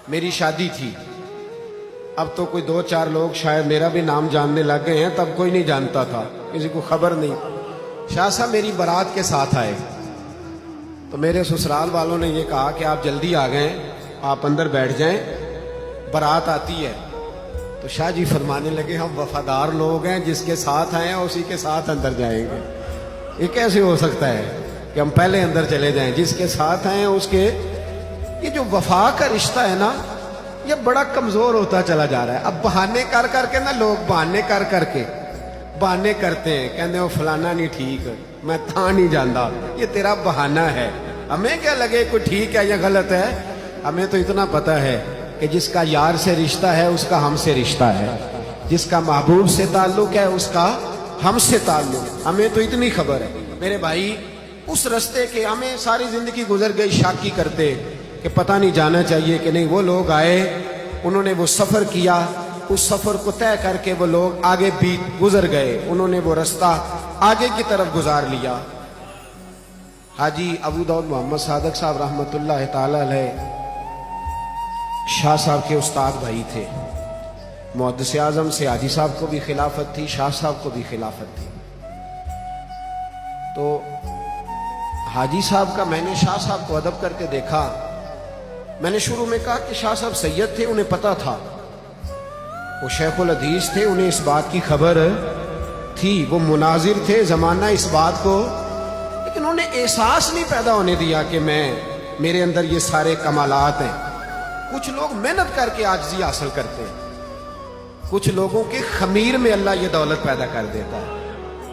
میری شادی تھی. اب تو کوئی 2-4 لوگ شاید میرا بھی نام جاننے لگ گئے ہیں, تب کوئی نہیں جانتا تھا, کسی کو خبر نہیں. شاہ صاحب میری بارات کے ساتھ آئے تو میرے سسرال والوں نے یہ کہا کہ آپ جلدی آ گئے, آپ اندر بیٹھ جائیں, بارات آتی ہے. تو شاہ جی فرمانے لگے ہم وفادار لوگ ہیں, جس کے ساتھ آئے ہیں اسی کے ساتھ اندر جائیں گے. یہ کیسے ہو سکتا ہے کہ ہم پہلے اندر چلے جائیں, جس کے ساتھ آئے ہیں اس کے. یہ جو وفا کا رشتہ ہے نا, یہ بڑا کمزور ہوتا چلا جا رہا ہے. اب بہانے کر کر کے نا, لوگ بہانے کر کر کے بہانے کرتے ہیں, کہتے ہیں وہ فلانا نہیں ٹھیک, میں تھا نہیں جانتا. یہ تیرا بہانہ ہے, ہمیں کیا لگے کوئی ٹھیک ہے یا غلط ہے. ہمیں تو اتنا پتا ہے کہ جس کا یار سے رشتہ ہے اس کا ہم سے رشتہ ہے, جس کا محبوب سے تعلق ہے اس کا ہم سے تعلق. ہمیں تو اتنی خبر ہے میرے بھائی. اس رستے کے ہمیں ساری زندگی گزر گئی شاکی کرتے کہ پتہ نہیں جانا چاہیے کہ نہیں. وہ لوگ آئے, انہوں نے وہ سفر کیا, اس سفر کو طے کر کے وہ لوگ آگے بھی گزر گئے, انہوں نے وہ رستہ آگے کی طرف گزار لیا. حاجی ابو داؤد محمد صادق صاحب رحمۃ اللہ تعالی علیہ شاہ صاحب کے استاد بھائی تھے. محدث اعظم سے حاجی صاحب کو بھی خلافت تھی, شاہ صاحب کو بھی خلافت تھی. تو حاجی صاحب کا میں نے شاہ صاحب کو ادب کرتے دیکھا. میں نے شروع میں کہا کہ شاہ صاحب سید تھے, انہیں پتا تھا, وہ شیخ الحدیث تھے, انہیں اس بات کی خبر تھی, وہ مناظر تھے زمانہ اس بات کو, لیکن انہوں نے احساس نہیں پیدا ہونے دیا کہ میرے اندر یہ سارے کمالات ہیں. کچھ لوگ محنت کر کے عاجزی حاصل کرتے ہیں, کچھ لوگوں کے خمیر میں اللہ یہ دولت پیدا کر دیتا ہے,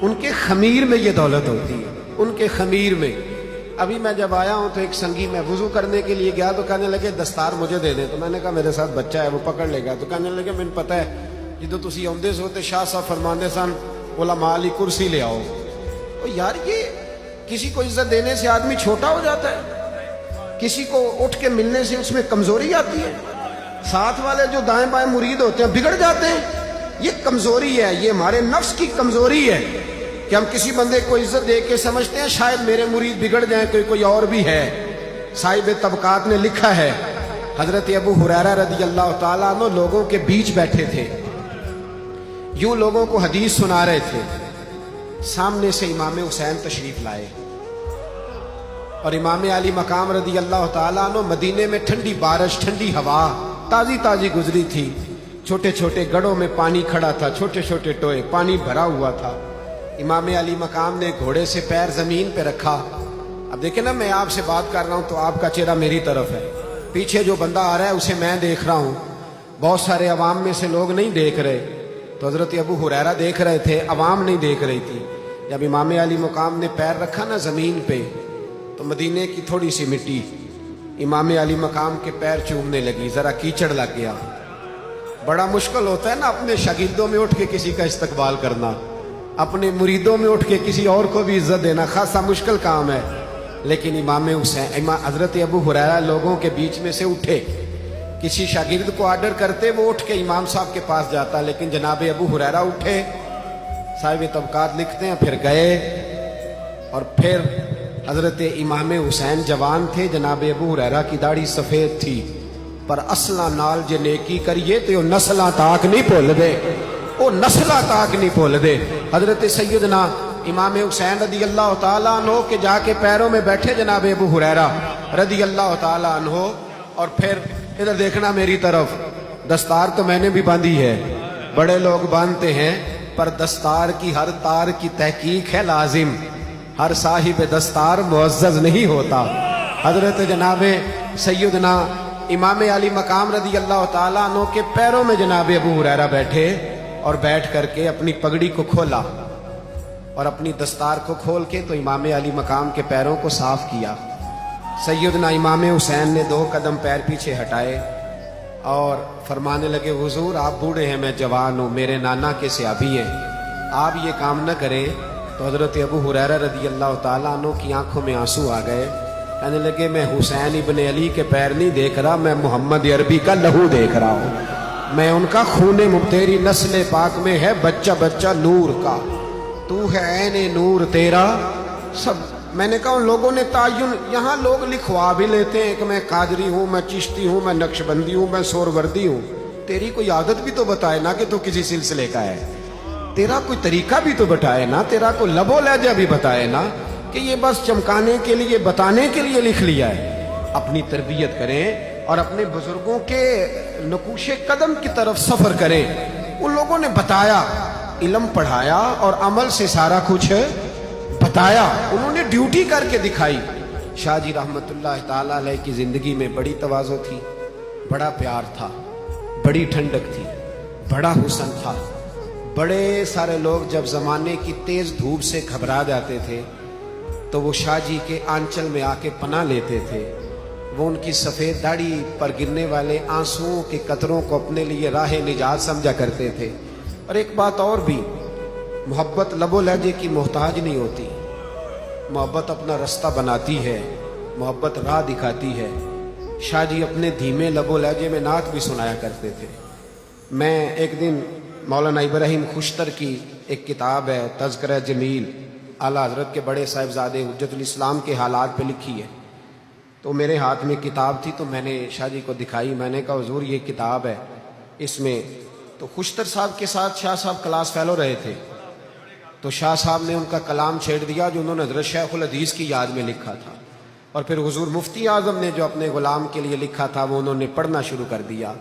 ان کے خمیر میں یہ دولت ہوتی ہے, ان کے خمیر میں. ابھی میں جب آیا ہوں تو ایک سنگی, میں وضو کرنے کے لیے گیا تو کہنے لگے دستار مجھے دے دیں. تو میں نے کہا میرے ساتھ بچہ ہے وہ پکڑ لے گا. تو کہنے لگے مجھے پتہ ہے جدو تسی آندے سو تے شاہ صاحب فرماندے سن علماء علی کرسی لے آؤ. تو یار یہ کسی کو عزت دینے سے آدمی چھوٹا ہو جاتا ہے, کسی کو اٹھ کے ملنے سے اس میں کمزوری آتی ہے. ساتھ والے جو دائیں بائیں مرید ہوتے ہیں بگڑ جاتے ہیں. یہ کمزوری ہے, یہ ہمارے نفس کی کمزوری ہے کہ ہم کسی بندے کو عزت دے کے سمجھتے ہیں شاید میرے مرید بگڑ جائیں, کوئی اور بھی ہے. صاحب طبقات نے لکھا ہے حضرت ابو ہریرہ رضی اللہ تعالیٰ عنہ لوگوں کے بیچ بیٹھے تھے, یوں لوگوں کو حدیث سنا رہے تھے. سامنے سے امام حسین تشریف لائے اور امام علی مقام رضی اللہ تعالیٰ عنہ مدینے میں ٹھنڈی بارش, ٹھنڈی ہوا تازی تازی گزری تھی. چھوٹے چھوٹے گڑھوں میں پانی کھڑا تھا, چھوٹے چھوٹے ٹوئے, پانی بھرا ہوا تھا. امام علی مقام نے گھوڑے سے پیر زمین پہ رکھا. اب دیکھیں نا, میں آپ سے بات کر رہا ہوں تو آپ کا چہرہ میری طرف ہے, پیچھے جو بندہ آ رہا ہے اسے میں دیکھ رہا ہوں, بہت سارے عوام میں سے لوگ نہیں دیکھ رہے. تو حضرت ابو ہریرہ دیکھ رہے تھے, عوام نہیں دیکھ رہی تھی. جب امام علی مقام نے پیر رکھا نا زمین پہ تو مدینے کی تھوڑی سی مٹی امام علی مقام کے پیر چومنے لگی, ذرا کیچڑ لگ گیا. بڑا مشکل ہوتا ہے نا اپنے شاگردوں میں اٹھ کے کسی کا استقبال کرنا, اپنے مریدوں میں اٹھ کے کسی اور کو بھی عزت دینا خاصا مشکل کام ہے. لیکن امام حسین حضرت ابو ہریرہ لوگوں کے بیچ میں سے اٹھے. کسی شاگرد کو آرڈر کرتے وہ اٹھ کے امام صاحب کے پاس جاتا, لیکن جناب ابو ہریرہ اٹھے. صاحب طبقات لکھتے ہیں پھر گئے اور پھر حضرت امام حسین جوان تھے, جناب ابو ہریرہ کی داڑھی سفید تھی, پر اصلاں نال جے نیکی کریے تو نسلاں تاک نہیں بھول دے, وہ نسلاں تاک نہیں بھول دے. حضرت سیدنا امام حسین رضی اللہ تعالیٰ عنہ کے جا کے پیروں میں بیٹھے جناب ابو ہریرہ رضی اللہ تعالیٰ عنہ. اور پھر ادھر دیکھنا میری طرف, دستار تو میں نے بھی باندھی ہے, بڑے لوگ باندھتے ہیں, پر دستار کی ہر تار کی تحقیق ہے لازم, ہر صاحب دستار معزز نہیں ہوتا. حضرت جناب سیدنا امام علی مقام رضی اللہ تعالیٰ عنہ کے پیروں میں جناب ابو ہریرہ بیٹھے اور بیٹھ کر کے اپنی پگڑی کو کھولا اور اپنی دستار کو کھول کے تو امام علی مقام کے پیروں کو صاف کیا. سیدنا امام حسین نے 2 قدم پیر پیچھے ہٹائے اور فرمانے لگے حضور آپ بوڑھے ہیں, میں جوان ہوں, میرے نانا کے صحابی ہیں, آپ یہ کام نہ کریں. تو حضرت ابو ہریرہ رضی اللہ تعالیٰ عنہ کی آنکھوں میں آنسو آ گئے. کہنے لگے میں حسین ابن علی کے پیر نہیں دیکھ رہا, میں محمد عربی کا لہو دیکھ رہا ہوں, میں ان کا خون تیری نسل پاک میں ہے بچہ بچہ نور کا, تو ہے عین نور تیرا سب میں نے کہا ان لوگوں نے تعین، یہاں لوگ لکھوا بھی لیتے ہیں کہ میں قادری ہوں، میں چشتی ہوں، میں نقشبندی ہوں، میں سوروردی ہوں، تیری کوئی عادت بھی تو بتائے نا کہ تو کسی سلسلے کا ہے، تیرا کوئی طریقہ بھی تو بتائے نا، تیرا کوئی لب و لہجہ بھی بتائے نا، کہ یہ بس چمکانے کے لیے بتانے کے لیے لکھ لیا ہے۔ اپنی تربیت کریں اور اپنے بزرگوں کے نقوش قدم کی طرف سفر کریں۔ ان لوگوں نے بتایا، علم پڑھایا اور عمل سے سارا کچھ بتایا، انہوں نے ڈیوٹی کر کے دکھائی۔ شاہ جی رحمت اللہ تعالیٰ علیہ کی زندگی میں بڑی تواضع تھی، بڑا پیار تھا، بڑی ٹھنڈک تھی، بڑا حسن تھا۔ بڑے سارے لوگ جب زمانے کی تیز دھوپ سے گھبرا جاتے تھے تو وہ شاہ جی کے آنچل میں آ کے پناہ لیتے تھے، وہ ان کی سفید داڑھی پر گرنے والے آنسوؤں کے قطروں کو اپنے لیے راہ نجات سمجھا کرتے تھے۔ اور ایک بات اور بھی، محبت لب و لہجے کی محتاج نہیں ہوتی، محبت اپنا رستہ بناتی ہے، محبت راہ دکھاتی ہے۔ شاہ جی اپنے دھیمے لب و لہجے میں نعت بھی سنایا کرتے تھے۔ میں ایک دن مولانا ابراہیم خوشتر کی ایک کتاب ہے تذکرہ جمیل، اعلیٰ حضرت کے بڑے صاحبزادے حجت الاسلام کے حالات پہ لکھی ہے، تو میرے ہاتھ میں کتاب تھی تو میں نے شاہ جی کو دکھائی، میں نے کہا حضور یہ کتاب ہے، اس میں تو خوشتر صاحب کے ساتھ شاہ صاحب کلاس فیلو رہے تھے، تو شاہ صاحب نے ان کا کلام چھیڑ دیا جو انہوں نے حضرت شیخ الحدیث کی یاد میں لکھا تھا، اور پھر حضور مفتی اعظم نے جو اپنے غلام کے لیے لکھا تھا وہ انہوں نے پڑھنا شروع کر دیا۔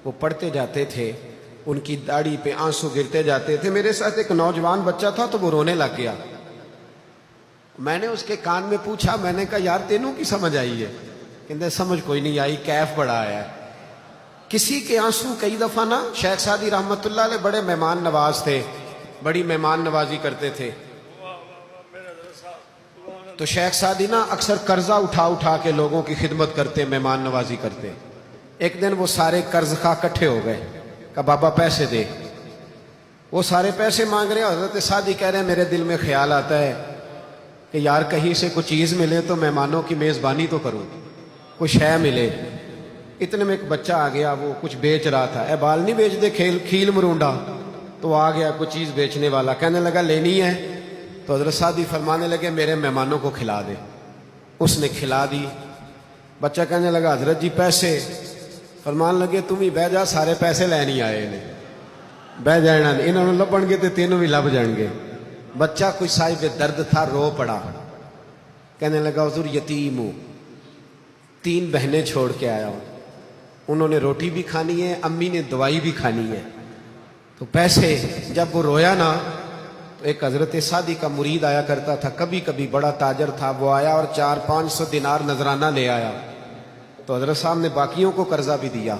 وہ پڑھتے جاتے تھے، ان کی داڑھی پہ آنسو گرتے جاتے تھے۔ میرے ساتھ ایک نوجوان بچہ تھا تو وہ رونے لگ گیا، میں نے اس کے کان میں پوچھا، میں نے کہا یار تینوں کی سمجھ آئی ہے؟ کہتے سمجھ کوئی نہیں آئی، کیف بڑا آیا ہے۔ کسی کے آنسو کئی دفعہ نا، شیخ سعدی رحمت اللہ علیہ بڑے مہمان نواز تھے، بڑی مہمان نوازی کرتے تھے، تو شیخ سعدی نا اکثر قرضہ اٹھا اٹھا کے لوگوں کی خدمت کرتے، مہمان نوازی کرتے۔ ایک دن وہ سارے قرض خواہ اکٹھے ہو گئے، کہا بابا پیسے دے۔ وہ سارے پیسے مانگ رہے ہیں، حضرت سعدی کہہ رہے ہیں میرے دل میں خیال آتا ہے کہ یار کہیں سے کوئی چیز ملے تو مہمانوں کی میزبانی تو کروں، کوئی شے ملے۔ اتنے میں ایک بچہ آ گیا، وہ کچھ بیچ رہا تھا، اے بال نہیں بیچ دے کھیل مرونڈا، تو آ گیا کوئی چیز بیچنے والا، کہنے لگا لینی ہے؟ تو حضرت سعدی فرمانے لگے میرے مہمانوں کو کھلا دے۔ اس نے کھلا دی۔ بچہ کہنے لگا حضرت جی پیسے؟ فرمان لگے تم ہی بہ جا، سارے پیسے لے نہیں آئے انہیں، بہ جانا انہوں نے لبن گے تو تینوں بھی لب جان گے۔ بچہ کوئی صاحب درد تھا، رو پڑا، کہنے لگا حضور یتیم ہوں، 3 بہنیں چھوڑ کے آیا ہوں، انہوں نے روٹی بھی کھانی ہے، امی نے دوائی بھی کھانی ہے، تو پیسے۔ جب وہ رویا نا تو ایک حضرت سعدی کا مرید آیا کرتا تھا، کبھی کبھی بڑا تاجر تھا، وہ آیا اور 400-500 دینار نذرانہ لے آیا، تو حضرت صاحب نے باقیوں کو قرضہ بھی دیا،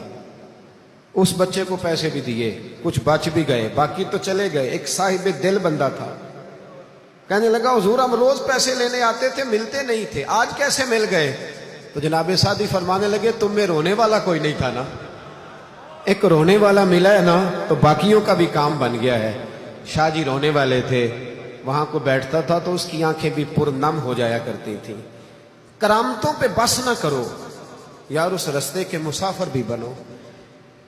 اس بچے کو پیسے بھی دیے، کچھ بچ بھی گئے، باقی تو چلے گئے۔ ایک صاحب دل بندہ تھا، کہنے لگا حضور ہم روز پیسے لینے آتے تھے، ملتے نہیں تھے، آج کیسے مل گئے؟ تو جناب سعدی فرمانے لگے تم میں رونے والا کوئی نہیں تھا نا، ایک رونے والا ملا ہے نا تو باقیوں کا بھی کام بن گیا ہے۔ شاہ جی رونے والے تھے، وہاں کو بیٹھتا تھا تو اس کی آنکھیں بھی پرنم ہو جایا کرتی تھیں۔ کرامتوں پہ بس نہ کرو یار، اس رستے کے مسافر بھی بنو۔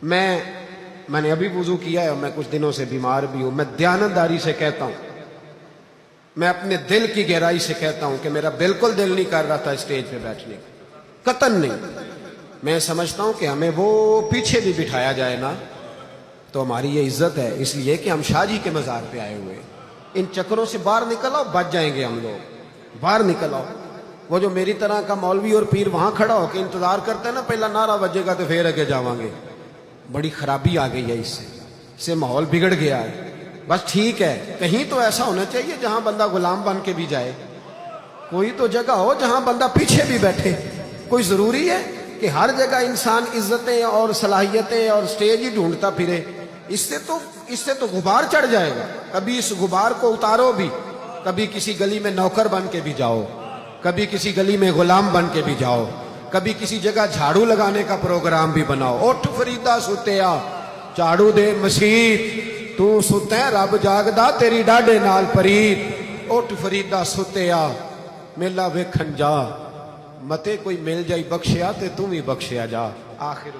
میں نے ابھی وضو کیا ہے اور میں کچھ دنوں سے بیمار بھی ہوں، میں دیانتداری سے کہتا ہوں، میں اپنے دل کی گہرائی سے کہتا ہوں کہ میرا بالکل دل نہیں کر رہا تھا اسٹیج پہ بیٹھنے کا، قطعاً نہیں۔ میں سمجھتا ہوں کہ ہمیں وہ پیچھے بھی بٹھایا جائے نا تو ہماری یہ عزت ہے، اس لیے کہ ہم شاہ جی کے مزار پہ آئے ہوئے۔ ان چکروں سے باہر نکل آؤ، بچ جائیں گے ہم لوگ، باہر نکل آؤ۔ وہ جو میری طرح کا مولوی اور پیر وہاں کھڑا ہو کے انتظار کرتا ہے نا، پہلا نعرہ بجے گا تو پھر اگے جاواں گے، بڑی خرابی آ گئی ہے اس سے ماحول بگڑ گیا ہے۔ بس ٹھیک ہے، کہیں تو ایسا ہونا چاہیے جہاں بندہ غلام بن کے بھی جائے، کوئی تو جگہ ہو جہاں بندہ پیچھے بھی بیٹھے۔ کوئی ضروری ہے کہ ہر جگہ انسان عزتیں اور صلاحیتیں اور سٹیج ہی ڈھونڈتا پھرے؟ اس سے تو غبار چڑھ جائے گا۔ کبھی اس غبار کو اتارو بھی، کبھی کسی گلی میں نوکر بن کے بھی جاؤ، کبھی کسی گلی میں غلام بن کے بھی جاؤ، کبھی کسی جگہ جھاڑو لگانے کا پروگرام بھی بناؤ۔ اٹھ فریدا ستیا جھاڑو دے مسیت، تو ستے رب جاگدا تیری ڈاڈے نال پریت۔ اٹھ فریدا ستیا میلا ویکھن جا، متے کوئی مل جائی بخشیا تے تم ہی بخشیا جا۔ آخر